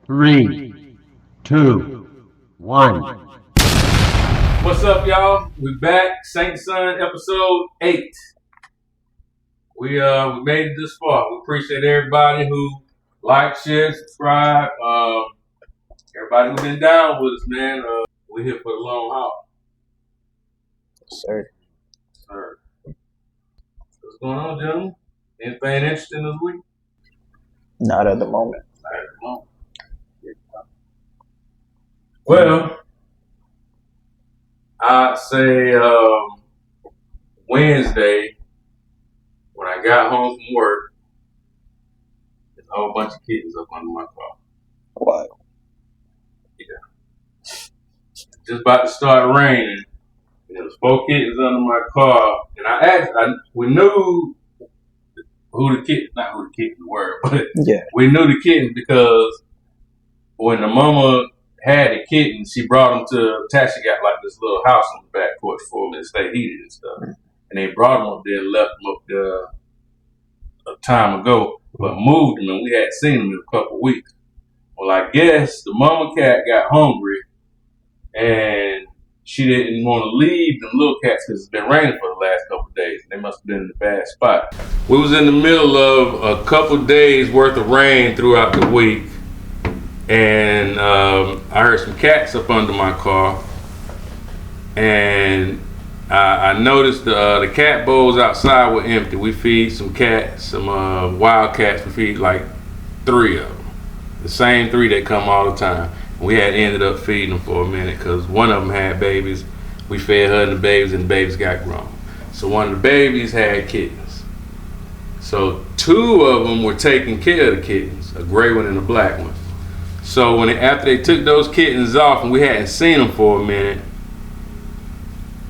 Three, two, one. What's up, y'all? We back, Saint Son, episode 8. We made it this far. We appreciate everybody who liked, shared, subscribed. Everybody who's been down with us, man. We're here for the long haul. Sir. Sir. What's going on, gentlemen? Anything interesting this week? Not at the moment. Not at the moment. Well, I'd say Wednesday, when I got home from work, there's a whole bunch of kittens up under my car. What? Yeah. Just about to start raining. And there was 4 kittens under my car. And we knew who the kittens, not who the kittens were, but Yeah. we knew the kittens because when the mama had the kittens, she brought them to, Tasha got like this little house on the back porch for them to stay heated and stuff. And they brought them up there and left them up there a time ago, but moved them and we hadn't seen them in a couple of weeks. Well, I guess the mama cat got hungry and she didn't want to leave them little cats because it's been raining for the last couple of days. They must have been in a bad spot. We was in the middle of a couple of days worth of rain throughout the week. And I heard some cats up under my car, and I noticed the cat bowls outside were empty. We feed some cats, some wild cats. We feed like 3 of them, the same 3 that come all the time. We had ended up feeding them for a minute because one of them had babies. We fed her and the babies got grown. So one of the babies had kittens. So 2 of them were taking care of the kittens, a gray one and a black one. So after they took those kittens off and we hadn't seen them for a minute,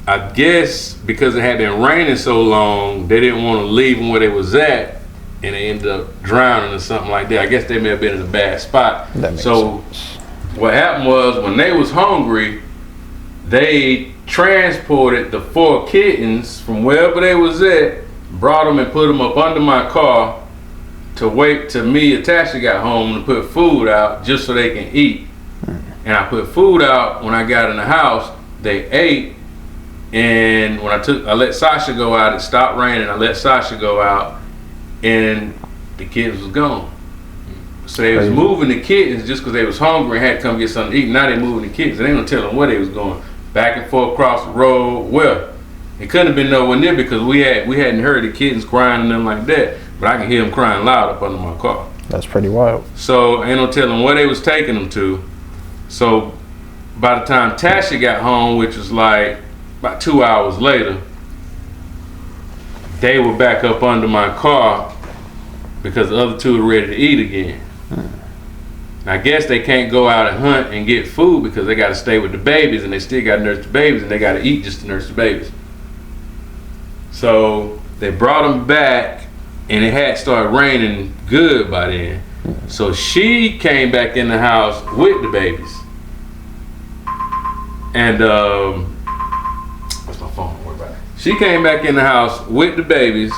I guess because it had been raining so long, they didn't want to leave them where they was at, and they ended up drowning or something like that. I guess they may have been in a bad spot. That makes so sense. What happened was when they was hungry, they transported the 4 kittens from wherever they was at, brought them and put them up under my car to wait till me and Tasha got home to put food out just so they can eat. And I put food out when I got in the house. They ate, and when I let Sasha go out, it stopped raining. I let Sasha go out, and the kittens was gone. So they was moving the kittens just because they was hungry and had to come get something to eat. Now they moving the kittens, and they don't tell them where they was going. Back and forth across the road. Well, it couldn't have been nowhere near because we hadn't heard the kittens crying and them like that. But I can hear them crying loud up under my car. That's pretty wild. So ain't no telling where they was taking them to. So by the time Tasha got home, which was like about 2 hours later, they were back up under my car because the other 2 were ready to eat again. I guess they can't go out and hunt and get food because they got to stay with the babies, and they still got to nurse the babies, and they got to eat just to nurse the babies. So they brought them back, and it had started raining good by then. So she came back in the house with the babies. And what's my phone? Don't worry about it. She came back in the house with the babies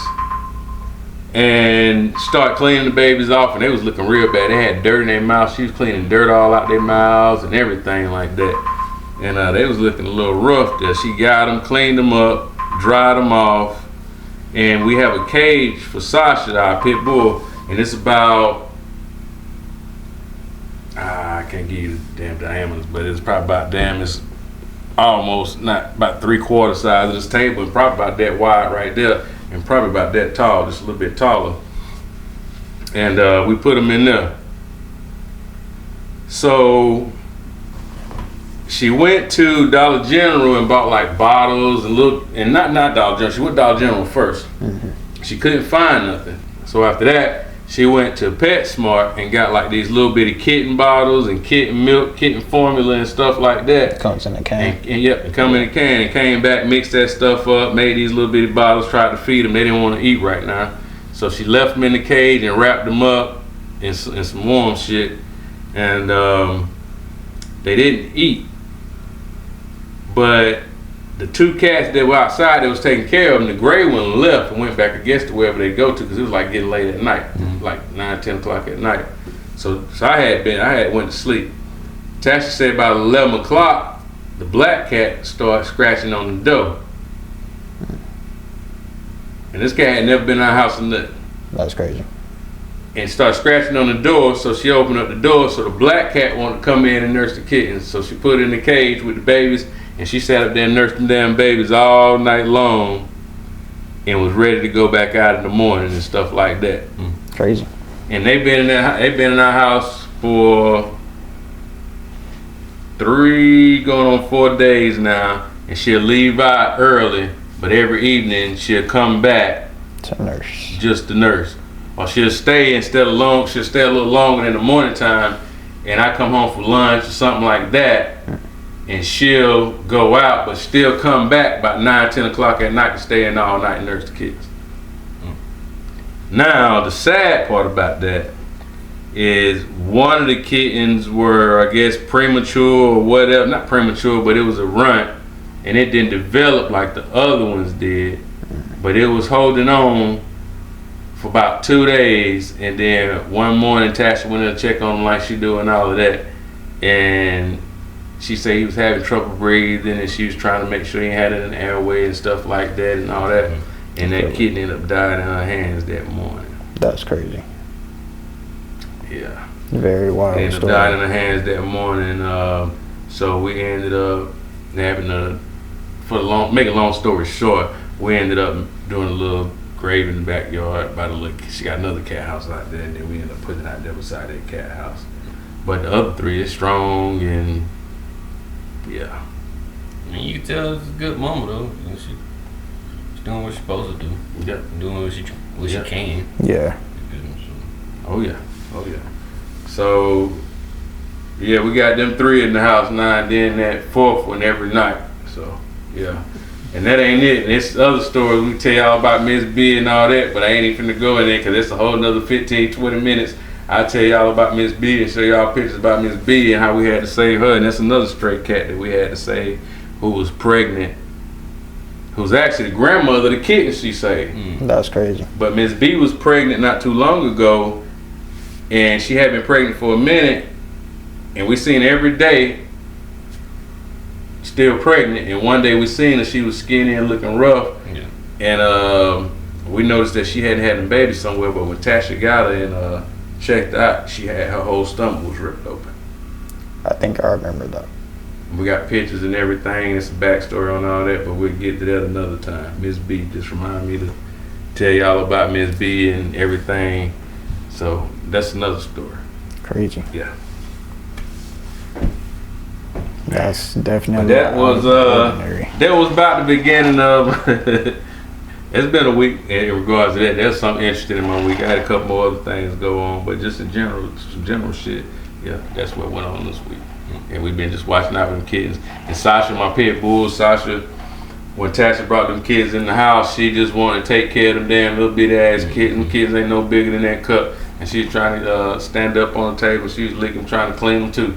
and started cleaning the babies off, and they was looking real bad. They had dirt in their mouths. She was cleaning dirt all out their mouths and everything like that. And they was looking a little rough there. She got them, cleaned them up, dried them off. And we have a cage for Sasha, our pit bull, and it's about, I can't give you the damn diameters, but it's probably about it's almost, not about 3/4 size of this table, and probably about that wide right there, and probably about that tall, just a little bit taller. And we put them in there. So she went to Dollar General and bought like bottles and not Dollar General. She went to Dollar General first. She couldn't find nothing. So after that, she went to PetSmart and got like these little bitty kitten bottles and kitten milk, kitten formula and stuff like that. Comes in a can. And yep, it come in a can. And came back, mixed that stuff up, made these little bitty bottles, tried to feed them. They didn't want to eat right now. So she left them in the cage and wrapped them up in some warm shit. And they didn't eat. But the 2 cats that were outside that was taking care of them, the gray one left and went back, I guess, to wherever they go to, because it was like getting late at night, like 9, 10 o'clock at night. So I had went to sleep. Tasha said about 11 o'clock, the black cat started scratching on the door. And this cat had never been in our house or nothing. That's crazy. And started scratching on the door, so she opened up the door, so the black cat wanted to come in and nurse the kittens. So she put it in the cage with the babies, and she sat up there and nursed them damn babies all night long and was ready to go back out in the morning and stuff like that. Crazy. And they've been in our house for 3 going on 4 days now, and she'll leave out early, but every evening she'll come back To nurse. just to nurse. Or she'll stay she'll stay a little longer in the morning time, and I come home for lunch or something like that, and she'll go out, but still come back about 9, 10 o'clock at night to stay in all night and nurse the kids. Now, the sad part about that is one of the kittens were, I guess, premature or whatever. Not premature, but it was a runt, and it didn't develop like the other ones did, but it was holding on for about 2 days, and then one morning Tasha went in to check on him like she do and all of that, and she said he was having trouble breathing, and she was trying to make sure he had it in the airway and stuff like that and all that, and that kitten ended up dying in her hands that morning. That's crazy. Yeah. Very wild Ended up story. dying in her hands that morning, so we ended up having make a long story short, we ended up doing a little grave in the backyard by the little, she got another cat house out there, and then we ended up putting it out there beside that cat house. But the other 3 is strong, and yeah. I mean, you can tell it's a good mama though. You know, she's doing what she's supposed to do. Yeah. Doing what she can. Yeah. Oh yeah. So yeah, we got them 3 in the house now, and then that 4th one every night. So yeah. And that ain't it. And it's other stories we tell y'all about Miss B and all that, but I ain't even finna go in there because it's a whole nother 15, 20 minutes. I'll tell y'all about Miss B and show y'all pictures about Miss B and how we had to save her. And that's another stray cat that we had to save who was pregnant, who's actually the grandmother of the kitten she saved. That's crazy. But Miss B was pregnant not too long ago, and she had been pregnant for a minute, and we seen her every day still pregnant, and one day we seen her, she was skinny and looking rough, and we noticed that she hadn't had a baby somewhere, but when Tasha got her and checked out, she had her whole stomach was ripped open. I think I remember that. We got pictures and everything, it's a backstory on all that, but we'll get to that another time. Miss B just reminded me to tell y'all about Miss B and everything, so that's another story. Crazy. Yeah. That's definitely. But that was about the beginning of. It's been a week in regards to that. There's something interesting in my week. I had a couple more other things go on, but just in general, some general shit. Yeah, that's what went on this week. And we've been just watching out for them kids. And Sasha, my pit bull, Sasha, when Tasha brought them kids in the house, she just wanted to take care of them damn little bitty ass kids. Them kids ain't no bigger than that cup. And she's trying to stand up on the table. She was licking them, trying to clean them too.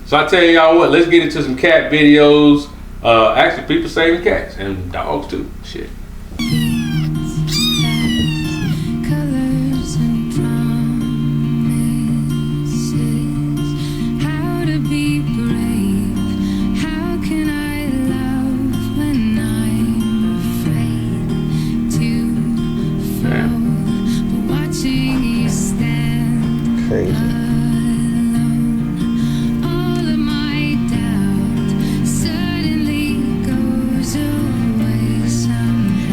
So I tell y'all what, let's get into some cat videos. Actually, people saving cats and dogs too. Shit. Colors and promises. How to be brave. How can I love when I'm afraid to fall? But watching you stand. Crazy. Suddenly goes away somehow.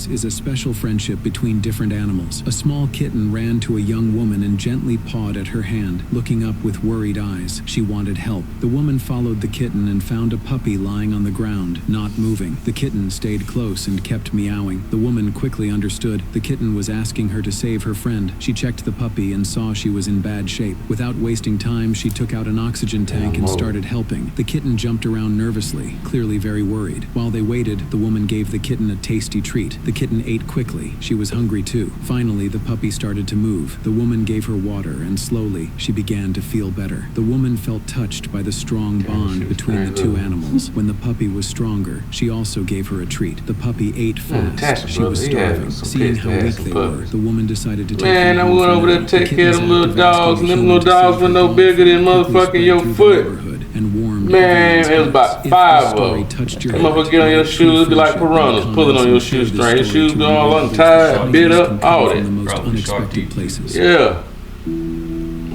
This is a special friendship between different animals. A small kitten ran to a young woman and gently pawed at her hand, looking up with worried eyes. She wanted help. The woman followed the kitten and found a puppy lying on the ground, not moving. The kitten stayed close and kept meowing. The woman quickly understood. The kitten was asking her to save her friend. She checked the puppy and saw she was in bad shape. Without wasting time, she took out an oxygen tank and started helping. The kitten jumped around nervously, clearly very worried. While they waited, the woman gave the kitten a tasty treat. The kitten ate quickly. She was hungry too. Finally, the puppy started to move. The woman gave her water, and slowly, she began to feel better. The woman felt touched by the strong bond between the two animals. When the puppy was stronger, she also gave her a treat. The puppy ate fast. She was starving. Seeing how weak they were, the woman decided to take Man, I them home went for over there now. to take The care of kitten's them little active dogs, and them human little to dogs save were her no dog bigger than quickly motherfucking spread your through the foot. neighborhood and warmed Man, everyone's it was about hearts. If 5 this of story them. touched your Them heart, motherfuckers get on your write shoes, true be like friendship in the piranhas, pulling on comments your and share this shoestrings. Your story shoes to be all individuals untied, whose bit ideas up, can all come from that. the most Probably unexpected shark places. Yeah.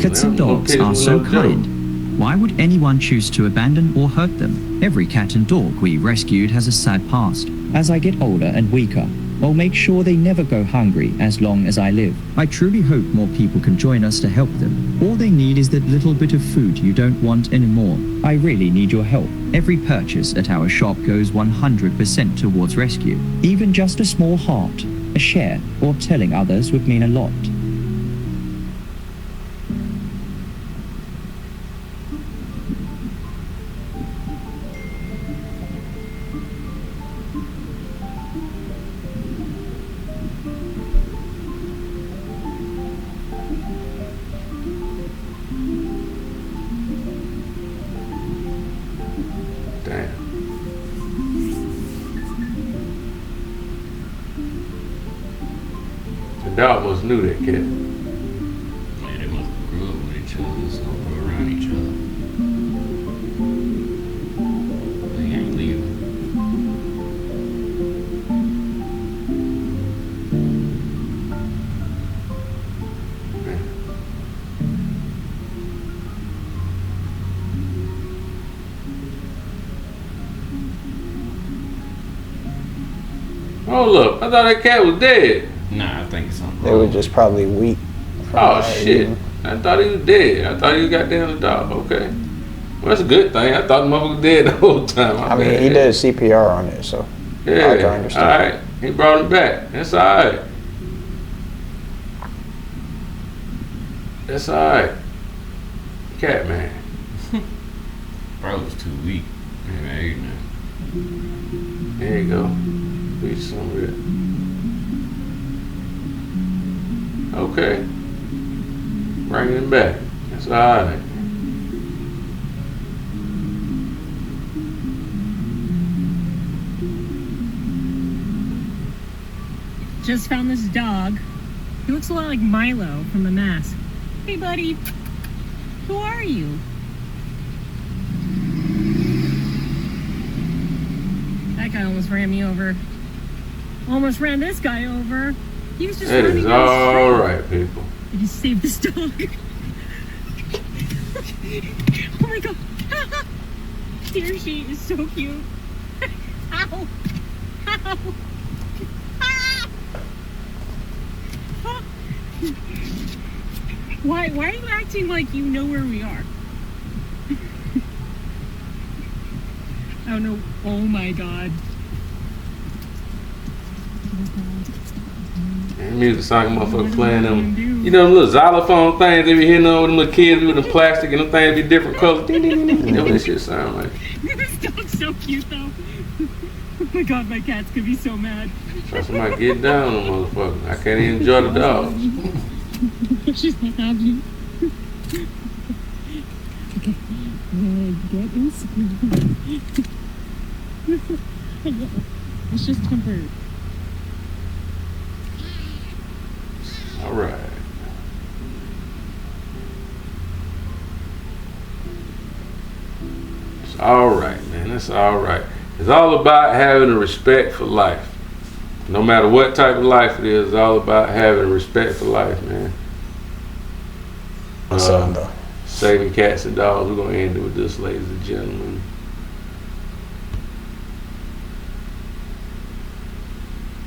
Cats and dogs are so kind. Why would anyone choose to abandon or hurt them? Every cat and dog we rescued has a sad past. As I get older and weaker, I'll make sure they never go hungry as long as I live. I truly hope more people can join us to help them. All they need is that little bit of food you don't want anymore. I really need your help. Every purchase at our shop goes 100% towards rescue. Even just a small heart, a share, or telling others would mean a lot. Damn. The dog must knew that cat. Man, they must have grew up with each other, so grew around each other. They ain't leaving. Hold up, I thought that cat was dead. Nah, I think it's something They wrong. were just probably weak. from, Oh shit. eating. I thought he was dead. I thought he was goddamn the dog. Okay. Well, that's a good thing. I thought the motherfucker was dead the whole time. I mean, he did CPR on it, so I can Yeah. understand. Alright. He brought him back. That's alright. That's alright. Cat man. Bro was too weak. Man, I ate nothing. There you go. Reach some of it. Okay. Bring him back. That's alright. Just found this dog. He looks a lot like Milo from The Mask. Hey, buddy. Who are you? That guy almost ran me over. Almost ran this guy over. He was just That running is down the street. alright, people. I just saved this dog. Oh my god. Dear, she is so cute. Ow. Ow. Ah. Ah. Why are you acting like you know where we are? Oh no. Oh my god. And music sound like motherfucker playing them. You know them little xylophone things they be hitting on with them little kids with the plastic and them things be different colors. Ding, ding, ding, ding. You know what this shit sound like. This dog's so cute though. Oh my god, my cat's gonna be so mad. So somebody get down on motherfucker. I can't even enjoy the dogs. She's not happy. Okay. Get inside. It's just temporary. Alright. It's alright, man. It's alright. It's all about having a respect for life. No matter what type of life it is, it's all about having a respect for life, man. So, Saving cats and dogs. We're going to end it with this, ladies and gentlemen.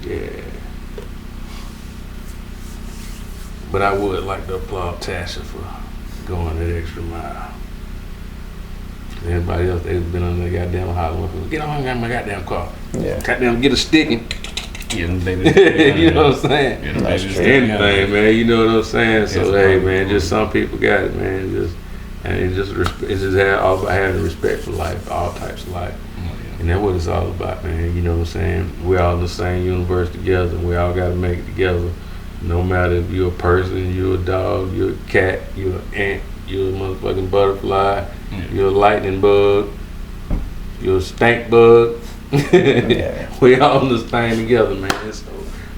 Yeah. But I would like to applaud Tasha for going that extra mile. Everybody else, they've been on their goddamn Hollywood. Get on my goddamn car. Yeah. Goddamn, get a stick and Yeah, you know what I'm saying? Yeah, That's true. Anything, man. You know what I'm saying? So hey, man, just some people got it, man. It's just all about having respect for life, all types of life, and that's what it's all about, man. You know what I'm saying? We're all in the same universe together. We all got to make it together. No matter if you're a person, you're a dog, you're a cat, you're an ant, you're a motherfucking butterfly, you're a lightning bug, you're a stink bug. Yeah. We all in this thing together, man. So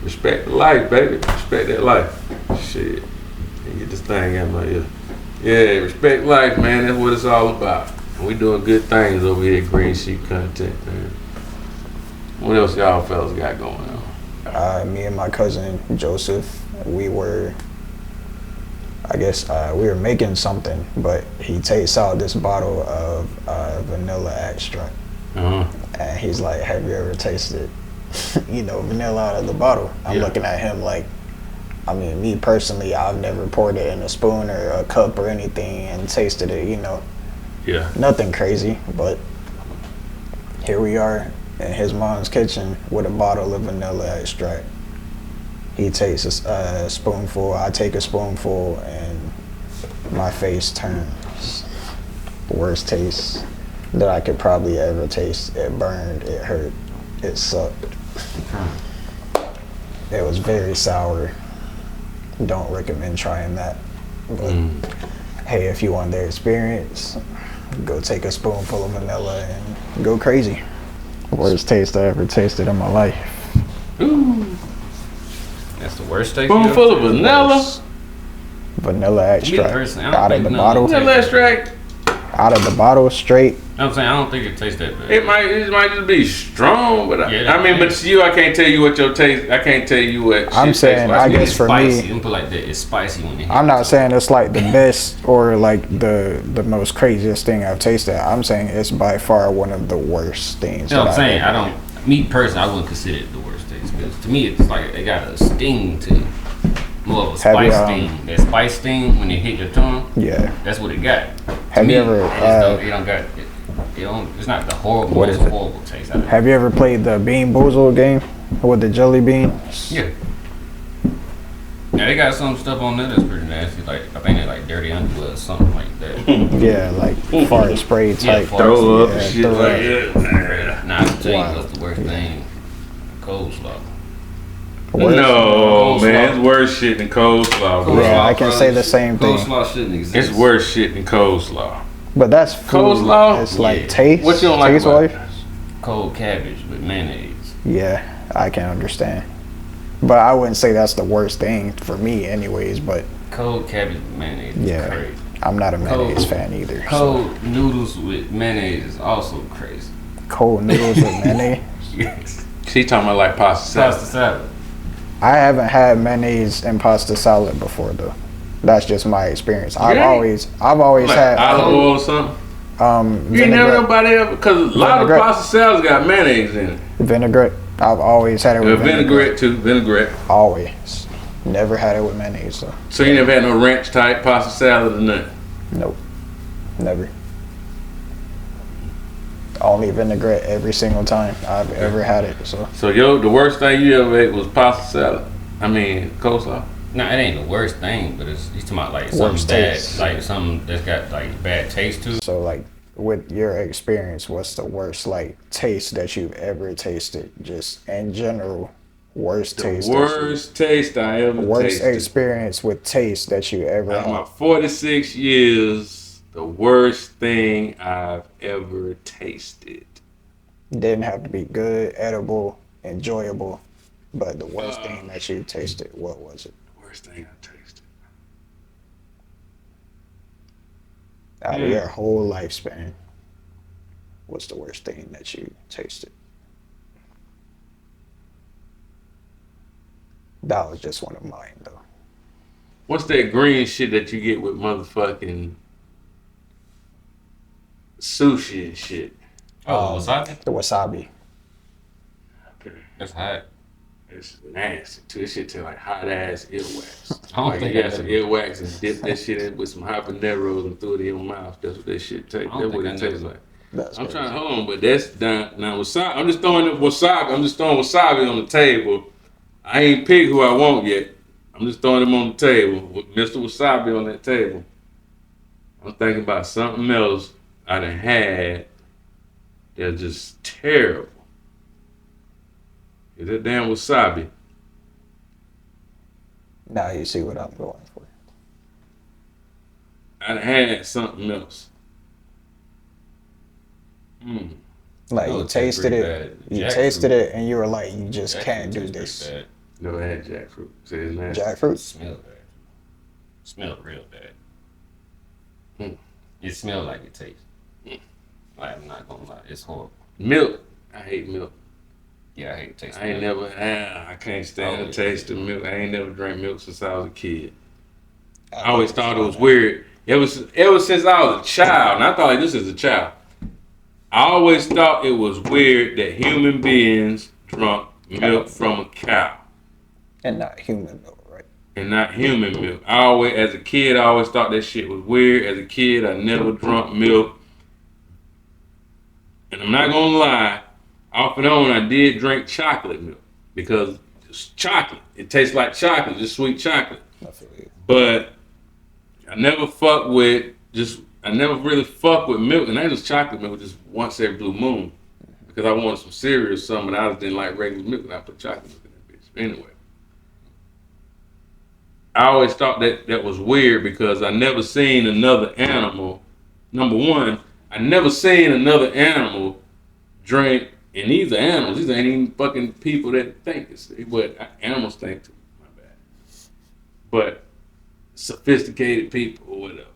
respect the life, baby. Respect that life. Shit. And get this thing out my ear. Yeah, respect life, man. That's what it's all about. And we doing good things over here at Green Sheep Content, man. What else y'all fellas got going on? Me and my cousin Joseph, we were making something, but he takes out this bottle of vanilla extract. Uh-huh. And he's like, have you ever tasted, vanilla out of the bottle? I'm looking at him like, me personally, I've never poured it in a spoon or a cup or anything and tasted it, Yeah. Nothing crazy, but here we are in his mom's kitchen with a bottle of vanilla extract. He takes a spoonful, I take a spoonful, and my face turns. Worst taste that I could probably ever taste. It burned, it hurt, it sucked. It was very sour. Don't recommend trying that. But hey, if you want the experience, go take a spoonful of vanilla and go crazy. Worst taste I ever tasted in my life. Ooh. That's the worst taste. Spoonful of vanilla. Vanilla extract personally, I don't out of think the none bottle. of them Vanilla extract. Out of the bottle, straight. I'm saying I don't think it tastes that bad. It might just be strong, but Yeah, but you, I can't tell you what your taste. I can't tell you what. I'm shit saying, tastes like. I guess It's for spicy. me, You can put like that. It's spicy when it hits. I'm not saying it's like the best or like the most craziest thing I've tasted. I'm saying it's by far one of the worst things. You know what I'm that saying? I've I don't. Me personally, I wouldn't consider it the worst taste because to me, it's like it got a sting to it. More of a Have you, spice sting. That spice sting when it hit your tongue. Yeah. That's what it got. Have you ever? It's not the horrible, What most is it? horrible taste. Out of it. Have you ever played the Bean Boozled game with the jelly beans? Yeah. Now they got some stuff on there that's pretty nasty. Like I think they like dirty underwood or something like that. Yeah, like fart spray type. fart Throw up Yeah, and shit throw like up. that. Nah, I can tell Wow. you what's the worst thing. Coleslaw. Worst? No, Coleslaw. man, it's worse shit than coleslaw, bro. Yeah, I can say the same thing. Coleslaw shouldn't exist. It's worse shit than coleslaw. But that's food. Coleslaw? It's like Yeah. taste. What you don't like taste about wise? it? Cold cabbage with mayonnaise. Yeah, I can understand. But I wouldn't say that's the worst thing for me, anyways. But Cold cabbage with mayonnaise is yeah, crazy. I'm not a mayonnaise Cold- fan either. So. Cold noodles with mayonnaise is also crazy. Cold noodles with mayonnaise. Yes. She talking about like pasta salad. Pasta salad. I haven't had mayonnaise in pasta salad before though. That's just my experience. I've Really? always Like had olive oil or something. You ain't never vinaigrette. nobody ever because a lot of Vinaigrette. pasta salads got mayonnaise in it. Vinaigrette. I've always had it with Vinaigrette too, vinaigrette. Always. Never had it with mayonnaise though. So you never had no ranch type pasta salad or nothing. Nope. Never. Only vinaigrette every single time I've ever had it. So So the worst thing you ever ate was pasta salad. I mean coleslaw. No, it ain't the worst thing, but it's talking about like Worst something bad, taste. like something that's got like bad taste to it. So like with your experience, what's the worst like taste that you've ever tasted? Just in general, worst The taste. worst taste I ever Worst tasted. experience with taste that you ever Out of my had. 46 years, the worst thing I've ever tasted. Didn't have to be good, edible, enjoyable, but the worst thing that you tasted, what was it? Worst thing I tasted. Out of your whole lifespan, what's the worst thing that you tasted? That was just one of mine though. What's that green shit that you get with motherfucking sushi and shit? Oh, wasabi? The wasabi. Okay. That's hot. It's nasty too. This shit taste like hot ass earwax. I don't Like think you I got some never- earwax and dip that shit in with some habaneros and threw it in your mouth. That's what that shit tastes. I don't That's what think it I tastes never- like. That's I'm crazy. trying to hold on, but that's now wasabi. I'm just throwing wasabi. I'm just throwing wasabi on the table. I ain't picked who I want yet. I'm just throwing them on the table with Mr. Wasabi on that table. I'm thinking about something else I done had that's just terrible. Is that damn wasabi? Now you see what I'm going for. I done had something else. Like No, you it tastes tasted pretty it, bad. you Jackfruit. tasted it, and you were like, you just Jackfruit can't do tastes pretty this. bad. Never had jackfruit. Say it's nasty. Jackfruit. Smell bad. Smell real bad. Hmm. It smells like it tastes. Like, I'm not gonna lie, it's horrible. Milk. I hate milk. Yeah, I hate the taste. I ain't never. I can't stand Oh, the yeah. taste of milk. I ain't never drank milk since I was a kid. I I always think it's thought it was fine. weird. Ever since I was a child, and I thought like this as a child. I always thought it was weird that human beings drunk milk from a cow And not human milk, right? and not human milk. As a kid, I always thought that shit was weird. As a kid, I never drunk milk. And I'm not gonna lie, off and on, I did drink chocolate milk because it's chocolate. It tastes like chocolate, just sweet chocolate. I feel you. But I never really fuck with milk, and that was chocolate milk just once every blue moon. Because I wanted some cereal or something, and I just didn't like regular milk, and I put chocolate milk in that bitch. Anyway. I always thought that was weird because I never seen another animal. Number one, I never seen another animal drink, and these are animals. These ain't even fucking people that think it's what animals think too. My bad. But sophisticated people or whatever.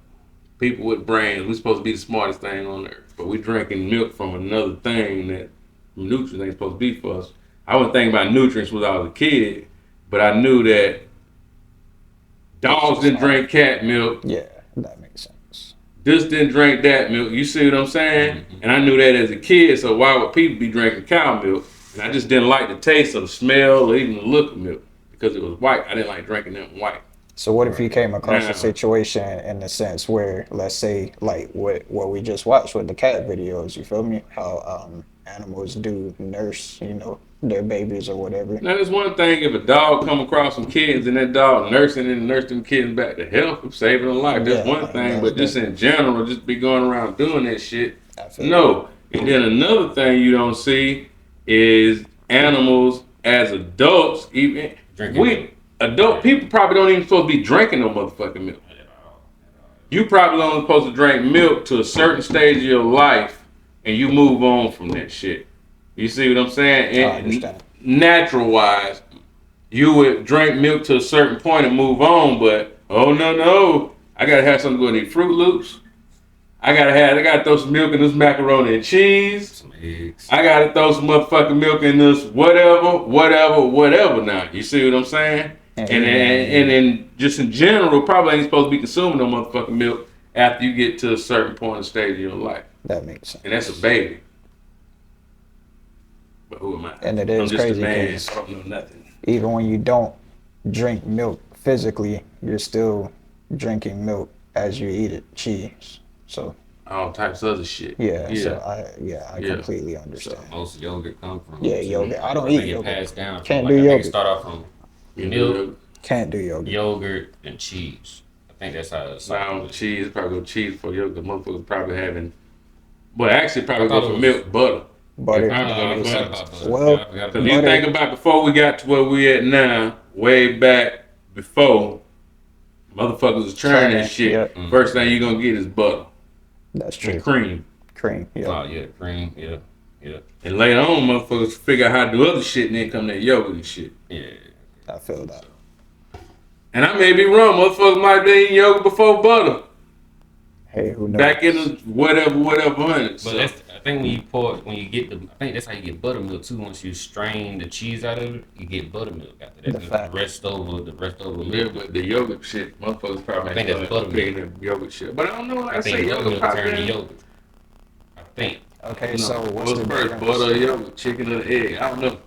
People with brains. We're supposed to be the smartest thing on earth. But we drinking milk from another thing that nutrients ain't supposed to be for us. I wasn't thinking about nutrients when I was a kid, but I knew that dogs didn't drink cat milk. Yeah, that makes sense. This didn't drink that milk. You see what I'm saying? And I knew that as a kid, so why would people be drinking cow milk? And I just didn't like the taste or the smell or even the look of milk because it was white. I didn't like drinking that white. So what if you came across Now- a situation in the sense where, let's say, like what we just watched with the cat videos, you feel me? How animals do nurse, their babies or whatever. Now, there's one thing if a dog come across some kittens and that dog nursing and nurse them kittens back to health, saving a life. That's Yeah, one like, thing, that's but just in general, just be going around doing that shit. I feel No. And then another thing you don't see is animals as adults, even Drinking adult people probably don't even supposed to be drinking no motherfucking milk. You probably only supposed to drink milk to a certain stage of your life, and you move on from that shit. You see what I'm saying? I And understand. natural wise, you would drink milk to a certain point and move on, but oh no, I gotta have something to go and eat Fruit Loops. I gotta throw some milk in this macaroni and cheese. some eggs. I gotta throw some motherfucking milk in this whatever now. You see what I'm saying? And then just in general, probably ain't supposed to be consuming no motherfucking milk after you get to a certain point of stage of your life. That makes sense. And that's a baby. But who am I? And it I'm is just crazy a man. 'cause I don't know nothing. even when you don't drink milk physically, you're still drinking milk as you eat it, cheese. So All types of other shit. yeah, so I Yeah. completely understand. Most yogurt come from. Yeah, yogurt. I don't think eat it yogurt. passed down. From, Can't like, do I think yogurt. it start off from You milk, know, Can't do yogurt, and cheese. I think that's how it's. sound with cheese, probably go cheese for yogurt. Motherfuckers probably having, well, actually probably I thought go it for was- milk, butter. Butter. I don't know. I Butter. forgot about butter. Well, I forgot Because about you Butter. think about before we got to where we at now, way back before, motherfuckers was trying that shit. Yeah. First thing you gonna get is butter That's true. and cream. Cream. Yeah. Oh yeah, cream. Yeah. And later on, motherfuckers figure out how to do other shit and then come that yogurt and shit. Yeah. I feel that. And I may be wrong, motherfuckers might be eating yogurt before butter. Hey, who knows? Back in the whatever hundred. But So, that's, I think when you get I think that's how you get buttermilk too. Once you strain the cheese out of it, you get buttermilk after that. The fat. The rest over yeah, milk. but the yogurt shit, motherfuckers probably I think that's ain't buttermilk. picking the yogurt shit. But I don't know, like I I think say, yogurt buttermilk probably. turn to yogurt. I think. Okay, No, so what's what's the first, difference? butter or yogurt, chicken or the egg? I don't know.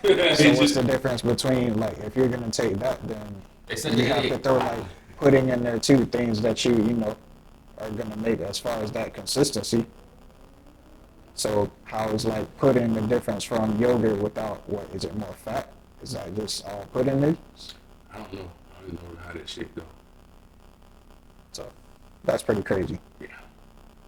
So what's the difference between, like, if you're gonna take that, then They said you have to throw, like, putting in there two things that you know, are gonna make as far as that consistency. So how is, like, pudding the difference from yogurt without, what, is it more fat? Is that just all pudding is? I don't know. I don't know how that shit go. So that's pretty crazy. Yeah.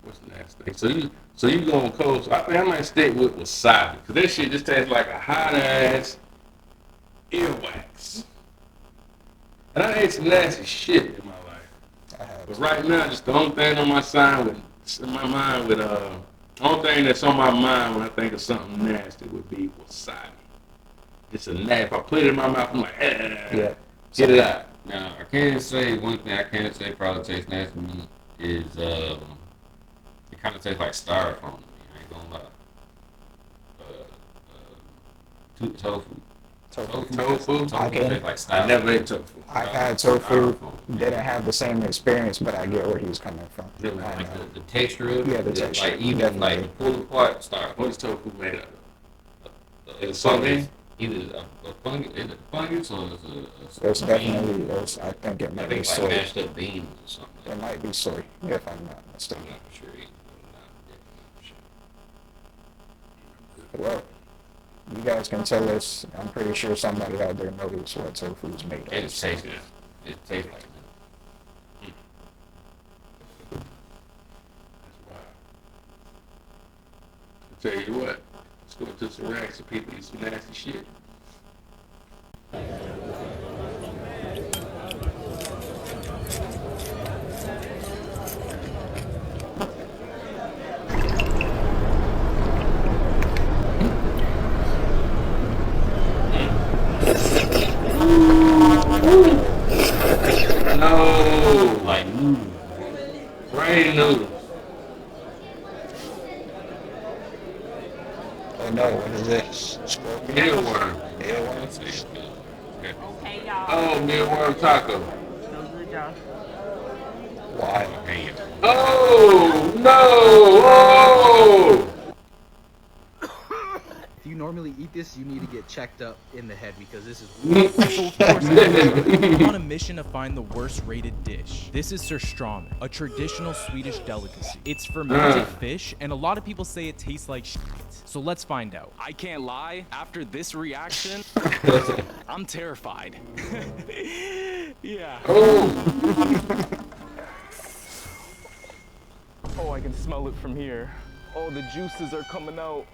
What's the next thing? So you going cold? So I think I might stick with wasabi because that shit just tastes like a hot ass earwax. And I ate some nasty shit in my life. But right now, just the only thing on my mind with only thing that's on my mind when I think of something nasty would be wasabi. It's a nasty. If I put it in my mouth, I'm like, Yeah. get it out. Now, I can't say one thing I can't say probably tastes nasty to me is it kind of tastes like styrofoam to me. I ain't gonna lie. Tofu. Tofu? I can. tastes like I styrofoam. never ate tofu. I've had tofu, didn't have the same experience, but I get where he's coming from. Yeah, I know. Like the texture of it. Yeah, the it's texture, Like even definitely. like pull apart styrofoam. What is tofu made out of? It's Something? either a fungus, is it fungus or is it It's definitely, I think it I might be think like soy. mashed up beans or something. It might be soy, if I'm not I'm mistaken. not sure either. I'm not Well, you guys can tell us. I'm pretty sure somebody out there knows what tofu is made sure. of. It tastes it tastes like that. That's wild. I tell you what, let's go to some racks and people eat some nasty shit. No, Like noodles. brain noodles. Oh no, what is this? Scorpion? Mealworm. Earworms? Okay, y'all. Oh, mealworm taco. So good, y'all. Why? Oh no! Oh! If you normally eat this, you need to get checked up in the head because this is. So of course, I'm on a mission to find the worst rated dish. This is surströmming, a traditional Swedish delicacy. It's fermented fish, and a lot of people say it tastes like shit. So let's find out. I can't lie, after this reaction, I'm terrified. Yeah. Oh, I can smell it from here. Oh, the juices are coming out.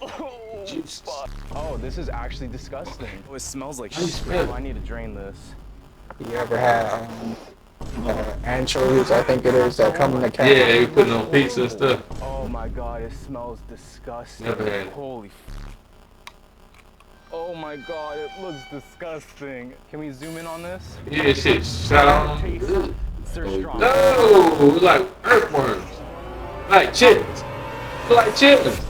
Oh, fuck. Oh, this is actually disgusting. Oh, it smells like shit. Oh, I need to drain this. You ever had anchovies? I think it is that come in the can. Yeah, you put it on pizza and stuff. Oh my god, it smells disgusting. Never had it. Holy Oh my god, it looks disgusting. Can we zoom in on this? Yeah, shit, shot on. Taste surströmming. No, it's like earthworms. Like chitlins. Like chitlins.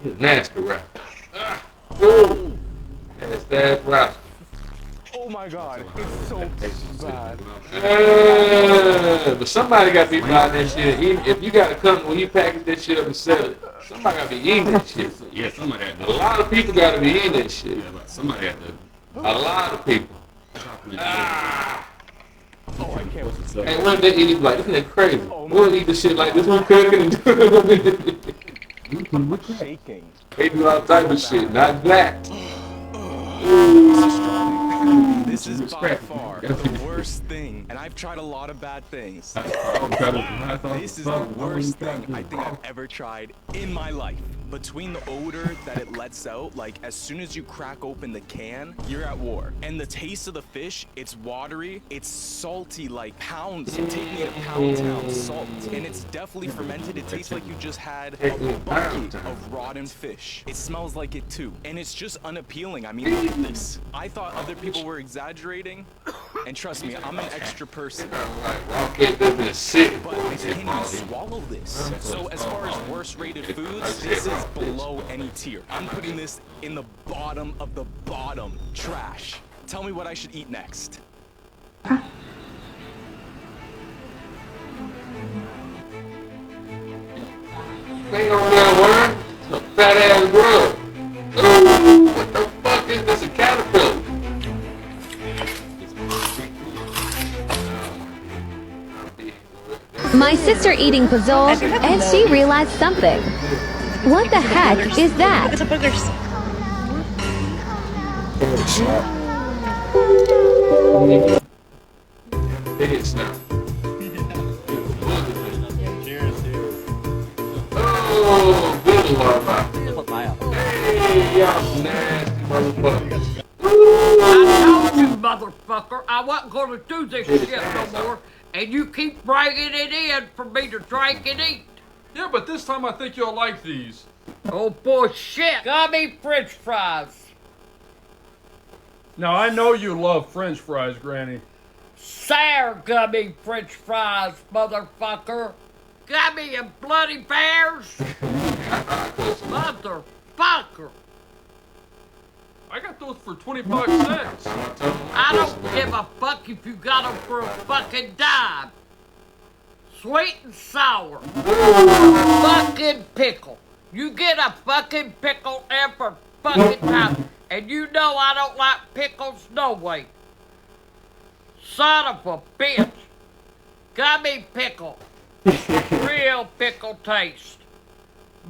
It's nasty, right? Nasty ass right. Oh my god, it's so bad. But somebody got to be buying that shit. If you got to come when you package that shit up and sell it, somebody got to be eating that shit. Yeah, somebody had A to. lot of people got to be eating that shit. Yeah, but somebody had to. A lot of people. Oh, I can't. And one day eat like, isn't that crazy? We'll eat the shit like this. We're cooking and doing Shaking. They do all type of shit, not that. This is by far the worst thing, and I've tried a lot of bad things. This is the worst thing I think I've ever tried in my life. Between the odor that it lets out, like as soon as you crack open the can, you're at war. And the taste of the fish, it's watery, it's salty like pounds. Take me to Pound Town salt. And it's definitely fermented. It tastes like you just had a bucket of rotten fish. It smells like it too. And it's just unappealing. I mean, look at this. I thought other people were exaggerating. And trust me, I'm an extra person. I'll get them in sick. But I can't even swallow this. So as far as worst rated foods, this is below any tier. I'm putting this in the bottom of the bottom trash. Tell me what I should eat next. Ain't no damn worm. It's a fat ass grub. Ooh, what the fuck is this? A caterpillar? My sister eating puzzle, and she realized something. What the heck is that? It's a boogers. It hits now. Oh, good Lord. Hey, y'all nasty motherfuckers. I told you, motherfucker, I wasn't gonna do this shit no more, and you keep bringing it in for me to drink and eat. Yeah, but this time I think you'll like these. Oh, bullshit. Gummy French fries. Now, I know you love French fries, Granny. Sour gummy French fries, motherfucker. Gummy and bloody bears. Motherfucker. I got those for 25 cents. I don't give a fuck if you got them for a fucking dime. Sweet and sour. Fucking pickle. You get a fucking pickle every fucking time. And you know I don't like pickles no way. Son of a bitch. Gummy pickle. Real pickle taste.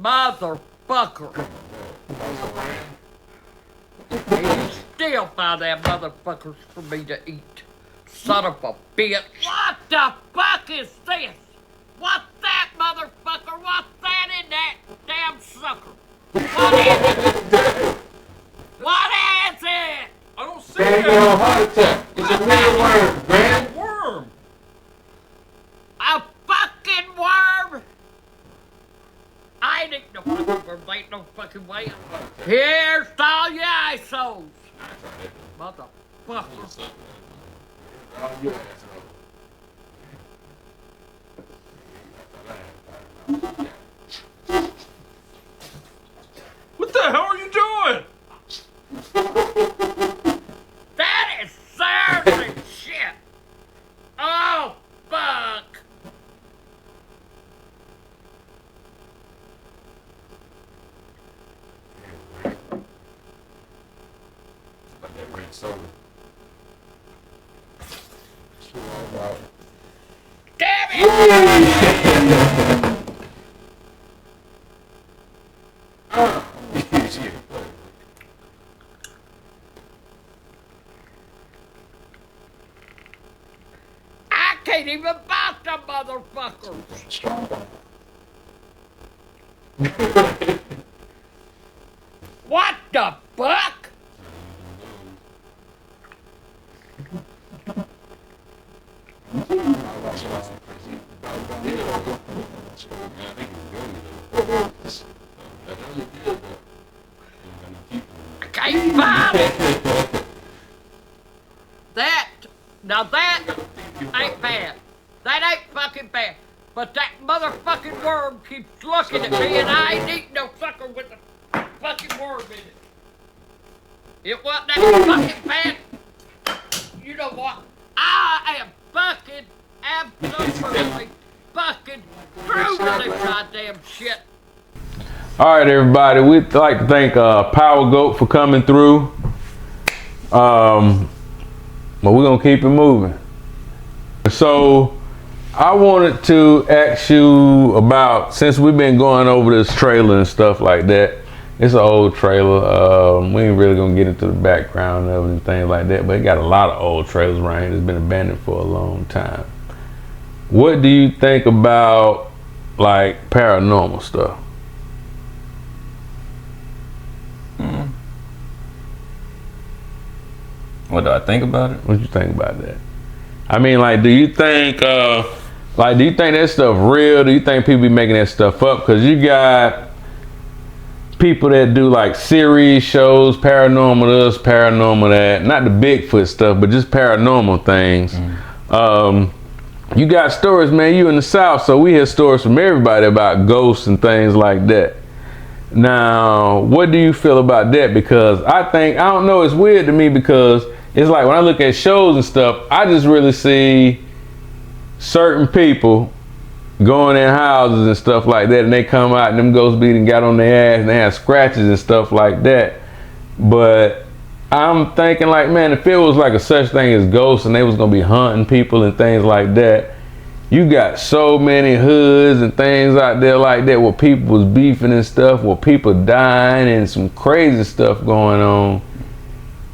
Motherfucker. And you still find that motherfuckers for me to eat. Son of a bitch. What the fuck is this? What's that, motherfucker? What's that in that damn sucker? What is it? What is it? I don't see it. Heart attack. It's a real worm, man. Worm. A fucking worm? I ain't eating no fucking worm. Ain't no fucking way. Here's to all you assholes. Motherfucker. What the hell are you doing? That is seriously shit. Oh, fuck. Damn it! I can't even bite the motherfuckers. What the fuck? I can't find it. Now that ain't bad. That ain't fucking bad. But that motherfucking worm keeps looking at me and I ain't eating no sucker with the fucking worm in it. It wasn't that fucking bad. You know what? I am fucking absolutely fucking through with this goddamn shit. All right, everybody. We'd like to thank Power Goat for coming through. But we're gonna keep it moving. So I wanted to ask you about, since we've been going over this trailer and stuff like that. It's an old trailer. We ain't really gonna get into the background of it and things like that, but it got a lot of old trailers around here that's been abandoned for a long time. What do you think about like paranormal stuff? What do I think about it? What you think about that? I mean, like, do you think that stuff real? Do you think people be making that stuff up? Because you got people that do like series shows, paranormal this, paranormal that, not the Bigfoot stuff, but just paranormal things. You got stories, man. You in the South, so we hear stories from everybody about ghosts and things like that. Now, what do you feel about that? Because I don't know, it's weird to me because it's like when I look at shows and stuff, I just really see certain people going in houses and stuff like that, and they come out and them ghosts beat and got on their ass and they have scratches and stuff like that. But I'm thinking like, man, if it was like a such thing as ghosts and they was gonna be hunting people and things like that, you got so many hoods and things out there like that where people was beefing and stuff, where people dying and some crazy stuff going on.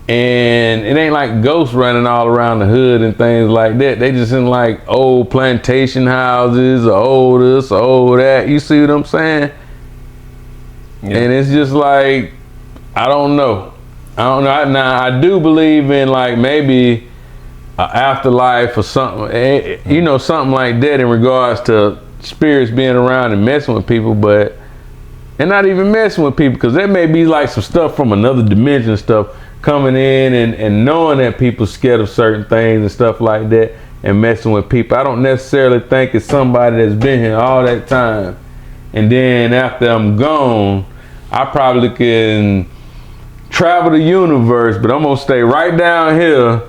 And it ain't like ghosts running all around the hood and things like that. They just in like old plantation houses or old this or old that. You see what I'm saying? Yeah. And it's just like, I don't know. Now I do believe in like maybe an afterlife or something, you know, something like that in regards to spirits being around and messing with people, but and not even messing with people, because there may be like some stuff from another dimension stuff coming in and knowing that people scared of certain things and stuff like that and messing with people. I don't necessarily think it's somebody that's been here all that time, and then after I'm gone, I probably can travel the universe, but I'm gonna stay right down here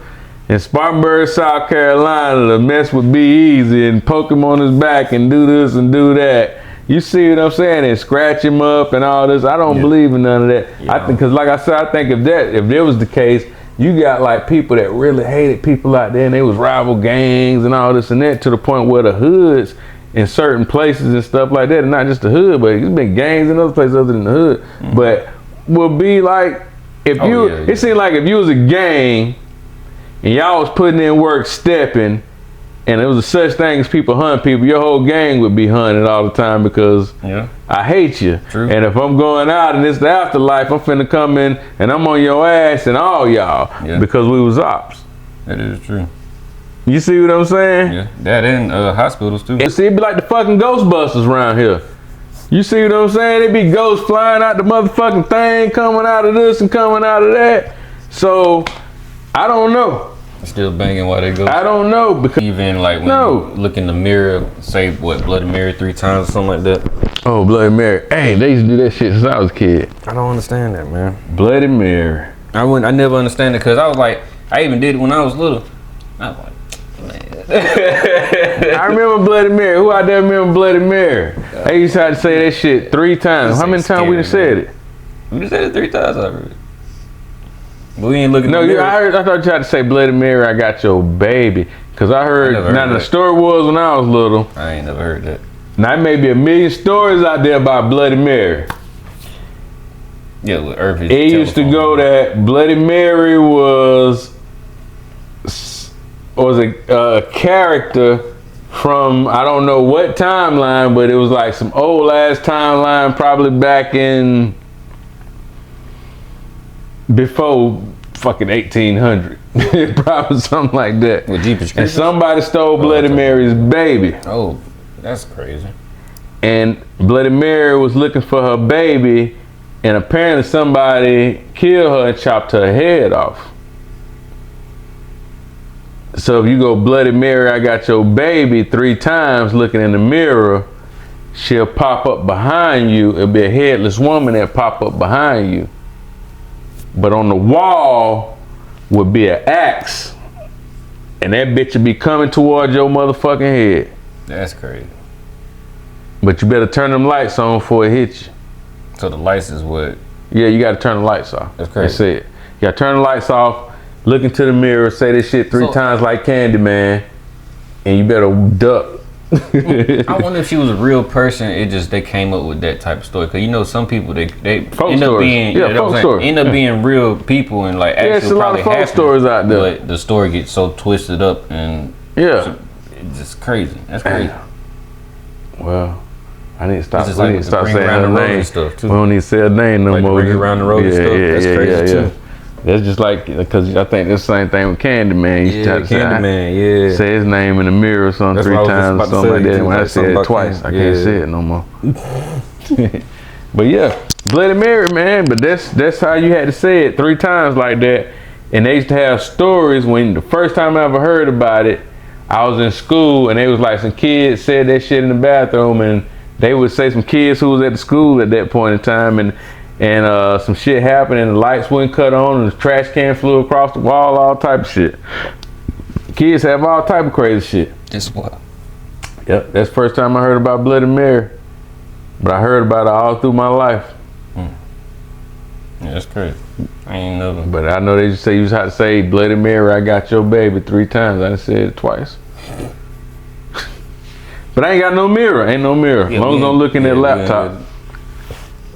in Spartanburg, South Carolina to mess with Be Easy and poke him on his back and do this and do that. You see what I'm saying? And scratch him up and all this. I don't believe in none of that. I think, because like I said, I think if there was the case, you got like people that really hated people out there and they was rival gangs and all this and that, to the point where the hoods in certain places and stuff like that, and not just the hood, but it's been gangs in other places other than the hood, but will be like, if it seemed like if you was a gang and y'all was putting in work stepping, and it was a such thing as people hunt people, your whole gang would be hunted all the time because I hate you. True. And if I'm going out and it's the afterlife, I'm finna come in and I'm on your ass and all y'all because we was ops. That is true. You see what I'm saying? Yeah, that in hospitals too. And see, it'd be like the fucking Ghostbusters around here. You see what I'm saying? It'd be ghosts flying out the motherfucking thing, coming out of this and coming out of that. So, I don't know. Still banging while they go. I don't know, because even like when you look in the mirror, say what, Bloody Mary 3 times or something like that. Oh, Bloody Mary. Hey, they used to do that shit since I was a kid. I don't understand that, man. Bloody Mary. I never understand it, because I was like, I even did it when I was little. I was like, man. I remember Bloody Mary. Who out there remember Bloody Mary? They used to have to say that shit 3 times. How many times we done said it? We done said it 3 times already. But we ain't looking. No, I thought you had to say Bloody Mary, I got your baby. Because I heard, now the story was when I was little. I ain't never heard that. Now, there may be a million stories out there about Bloody Mary. Yeah, with Irving. It used to go that Bloody Mary was a character from, I don't know what timeline, but it was like some old ass timeline, probably back in before fucking 1800. Probably something like that. With Jeepers and somebody stole Bloody Mary's baby. Oh, that's crazy. And Bloody Mary was looking for her baby, and apparently somebody killed her and chopped her head off. So if you go Bloody Mary, I got your baby 3 times looking in the mirror, she'll pop up behind you. It'll be a headless woman that pop up behind you. But on the wall would be an axe, and that bitch would be coming towards your motherfucking head. That's crazy. But you better turn them lights on before it hits you. So the lights is what? Yeah, you gotta turn the lights off. That's crazy. That's it. You gotta turn the lights off, look into the mirror, say this shit 3 times like Candyman, and you better duck. I wonder if she was a real person. They came up with that type of story, because you know some people they end up being end up being real people and like actually it's a lot of folk stories out there. But the story gets so twisted up and it's just crazy. That's crazy. Well, I need to stop. We need to start saying her name. Stuff too. We don't need to say her name no like more. Bring around the road and stuff. That's crazy too. That's just like, because I think it's the same thing with Candyman. You Candyman, say his name in the mirror or something 3 times or something like that. And when I say it twice, I can't say it no more. But yeah, Bloody Mary, man. But that's how you had to say it 3 times like that. And they used to have stories. When the first time I ever heard about it, I was in school, and they was like, some kids said that shit in the bathroom, and they would say some kids who was at the school at that point in time, and some shit happened, and the lights wouldn't cut on, and the trash can flew across the wall, all type of shit. Kids have all type of crazy shit. Just what? Yep, that's the first time I heard about Bloody Mary. But I heard about it all through my life. Yeah, that's crazy. I ain't know them. But I know they just say you have to say Bloody Mary, I got your baby 3 times. I done said it twice. But I ain't got no mirror. Ain't no mirror. Yeah, as long as I'm looking at laptop.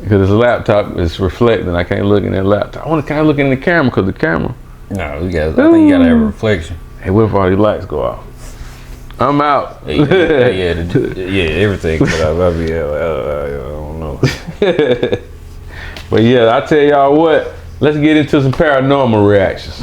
Because the laptop is reflecting. I can't look in that laptop. I want to kind of look in the camera because the camera. No, I think you gotta have a reflection. Hey, what if all these lights go off? I'm out. Yeah, everything. But I don't know. But yeah, I tell y'all what. Let's get into some paranormal reactions.